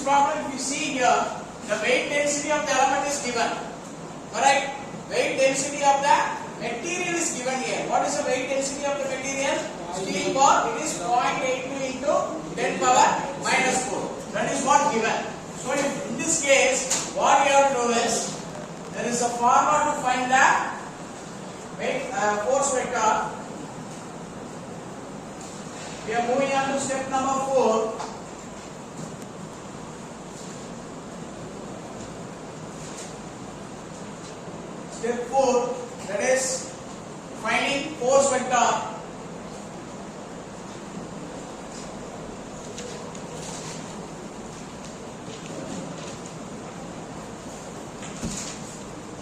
this problem, if you see here, the weight density of the element is given. Correct? Weight density of the material is given here. What is the weight density of the material? Steel bar, it is 0.82 into 10 power minus 4. That is what given. So in this case, what you have to do is, there is a formula to find the force vector. We are moving on to step number 4. Step 4, that is finding force vector.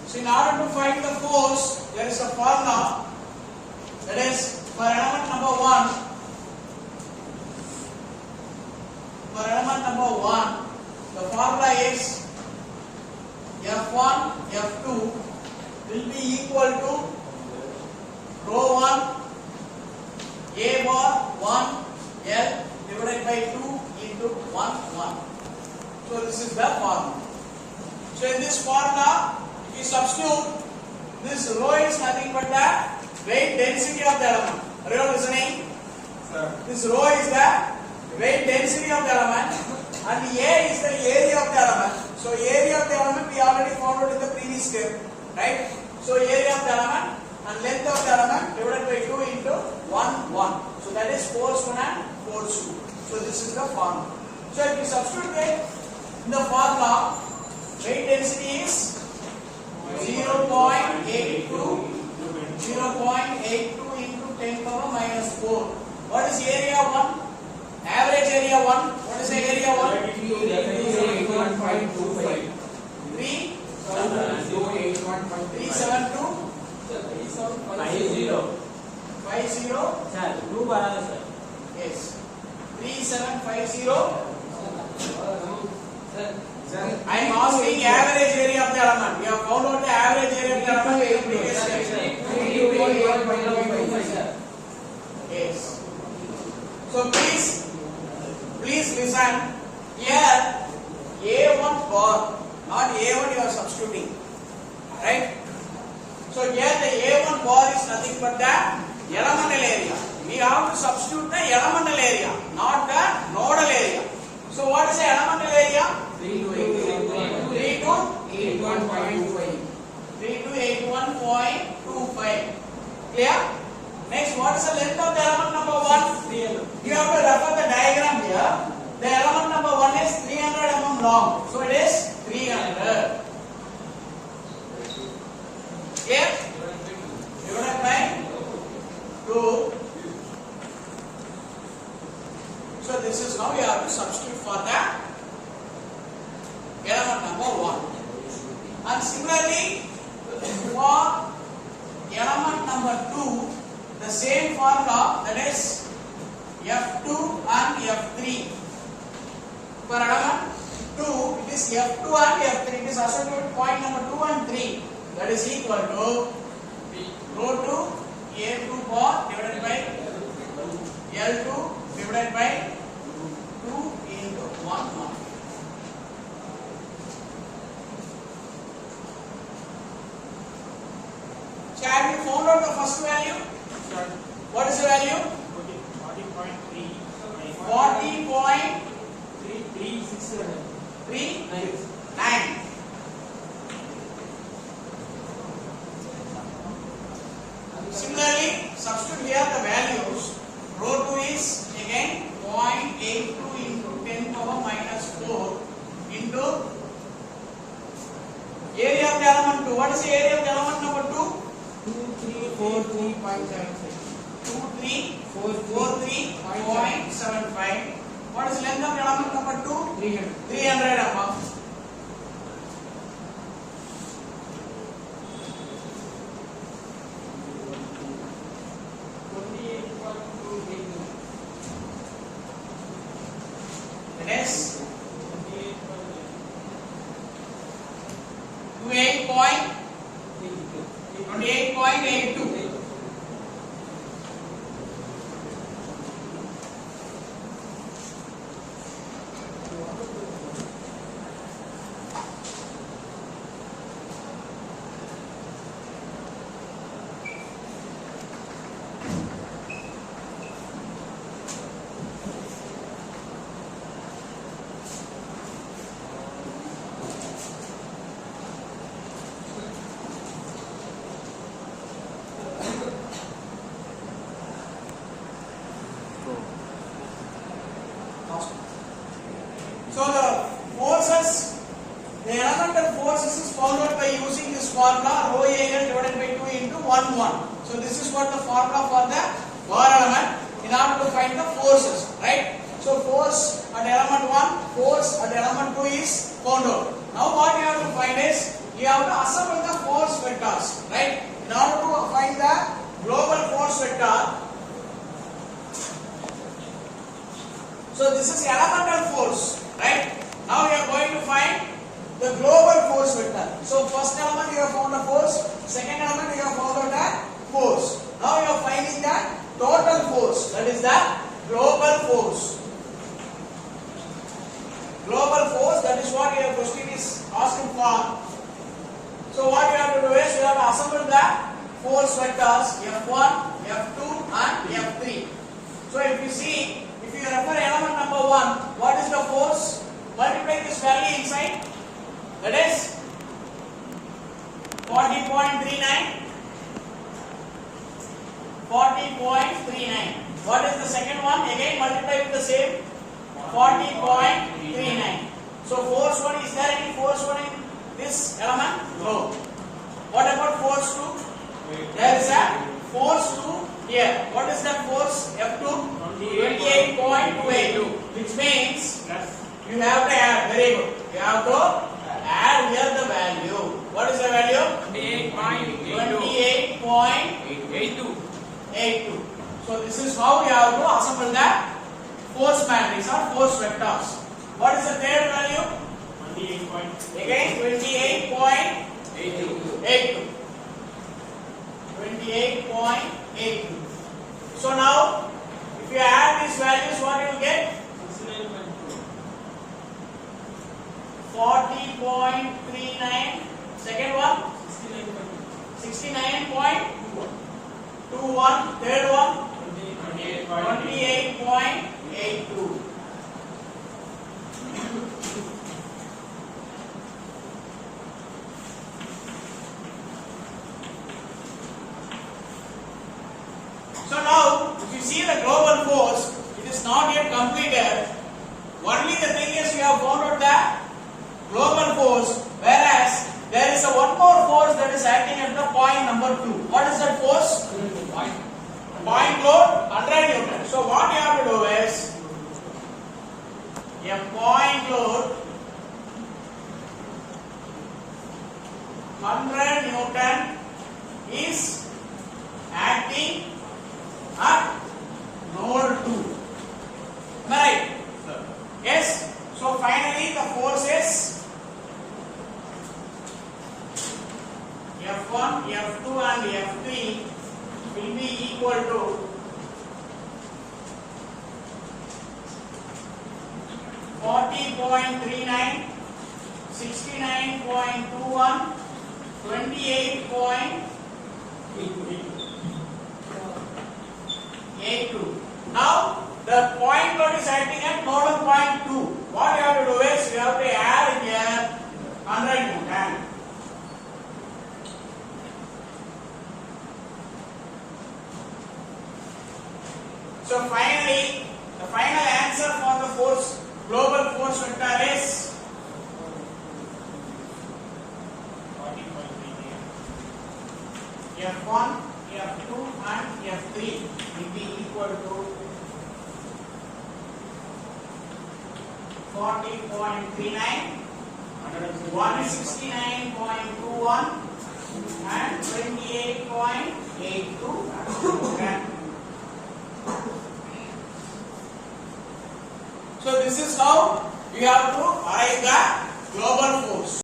So in order to find the force, there is a formula, that is for element number 1. For element number 1, the formula is F1, F2 will be equal to rho 1 A bar 1 L divided by 2 into 1 1. So this is the formula. So in this formula, if you substitute, this rho is nothing but the weight density of the element. Are you listening? Sir. This rho is the weight density of the element and A is the area of the element. So area of the element we already found out in the previous step, right? So area of the element and length of the element divided by 2 into 1 1. So that is force 1 and force 2. So this is the formula. So if you substitute it in the formula, weight density is 0.82 into 10 power minus 4. What is area 1? Average area 1. What is the area 1? 372 50. Yes. 3750. I am asking average area of the element. We have found out the average area of the element in the previous step. Yes. So please listen. Here A1 bar, not A1 you are substituting. Right? So here the A1 bar is nothing but the elemental area. We have to substitute the elemental area, not the nodal area. So what is the elemental area? 3 to 81.25. Clear? Next, what is the length of the element number 1? 300. You have to refer the diagram here. The element number 1 is 300 mm long. So it is 300. Clear? Divided by 2. So this is now you have to substitute for the element number 1. And similarly, for element number 2, the same formula, that is F2 and F3. For element 2, it is F2 and F3. It is associated with point number 2 and 3. That is equal to rho 2 A2 bar divided by L2 divided by 2 into 1 1. So have you found out the first value? Sure. What is the value? 40.3. 40.39. Similarly, substitute here the values. Rho 2 is again 0.82 into 10 power minus 4 into area of the element 2. What is the area of the element number 2? 2343.75. What is the length of the element number 2? 300 mm. That is 28.82. elemental forces is found out by using this formula rho AL divided by 2 into 1 1. So this is what the formula for the bar element in order to find the forces, right? So force at element 1, force at element 2 is found out. Now what you have to find is you have to assemble the force vectors, right? In order to find the global force vector. So this is elemental force, right? Now we are going to find the global force vector. So first element you have found a force, second element you have found out a force. Now you are finding the total force, that is the global force. Global force, that is what your question is asking for. So what you have to do is you have to assemble the force vectors F1, F2 and F3. So if you see, if you refer element number 1, what is the force? Multiply this value inside, that is 40.39. 40.39. What is the second one? Again multiply with the same 40.39. So force 1, is there any force 1 in this element? No. What about force 2? There is a force 2 here. What is that force? F2? 28.282. Which means you have to add. Very good. You have to add here the value. What is the value? 28.82. So this is how you have to assemble the force matrix or force vectors. What is the third value? 28. Again 28.82. 28.82. So now if you add these values, what you will get? 40.39. Second one? 69.21. Third one? 28.82. So now, if you see the global force, it is not yet completed. Only the thing is we have found out the global force, whereas there is a one more force that is acting at the point number 2. What is that force? Point load 100 Newton. So what you have to do is a point load 100 Newton is acting at node 2. Am I right? Sir. Yes. So finally the forces F1, F2 and F3 will be equal to 40.39, 69.21, 28.82. Now the point load is acting at nodal point 2. What you have to do is you have to add here 100 Newton. So finally, the final answer for the force, global force vector is 40.39. F1, F2 and F3 will be equal to 40.39, 169.21 and 28.82. So this is how we have to arrive at global force.